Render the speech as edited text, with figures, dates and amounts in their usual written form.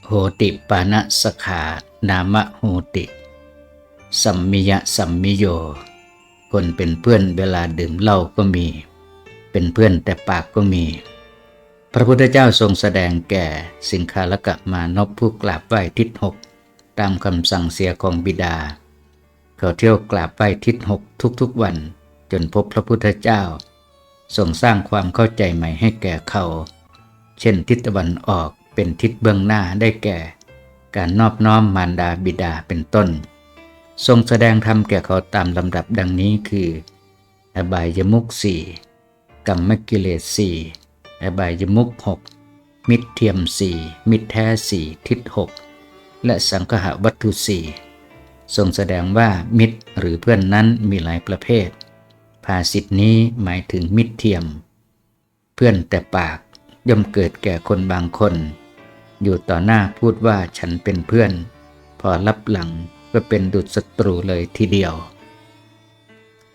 โหติปานะสขานามะโหติสัมมิยะสัมมิโยคนเป็นเพื่อนเวลาดื่มเหล้าก็มีเป็นเพื่อนแต่ปากก็มีพระพุทธเจ้าทรงแสดงแก่สิงคาลกะมานพผู้กราบไหว้ทิศหกตามคำสั่งเสียของบิดาเขาเที่ยวกราบไหว้ทิศหกทุกๆวันจนพบพระพุทธเจ้าทรงสร้างความเข้าใจใหม่ให้แก่เขาเช่นทิศตะวันออกเป็นทิศเบื้องหน้าได้แก่การนอบน้อมมารดาบิดาเป็นต้นทรงแสดงธรรมแก่เขาตามลำดับดังนี้คืออบายมุขสี่กรรมกิเลสสี่อบายมุขหกมิตรเทียมสี่มิตรแท้สี่ทิศหกและสังคหวัตถุสี่ทรงแสดงว่ามิตรหรือเพื่อนนั้นมีหลายประเภทภาษิตนี้หมายถึงมิตรเทียมเพื่อนแต่ปากย่อมเกิดแก่คนบางคนอยู่ต่อหน้าพูดว่าฉันเป็นเพื่อนพอรับหลังก็เป็นดุจศัตรูเลยทีเดียว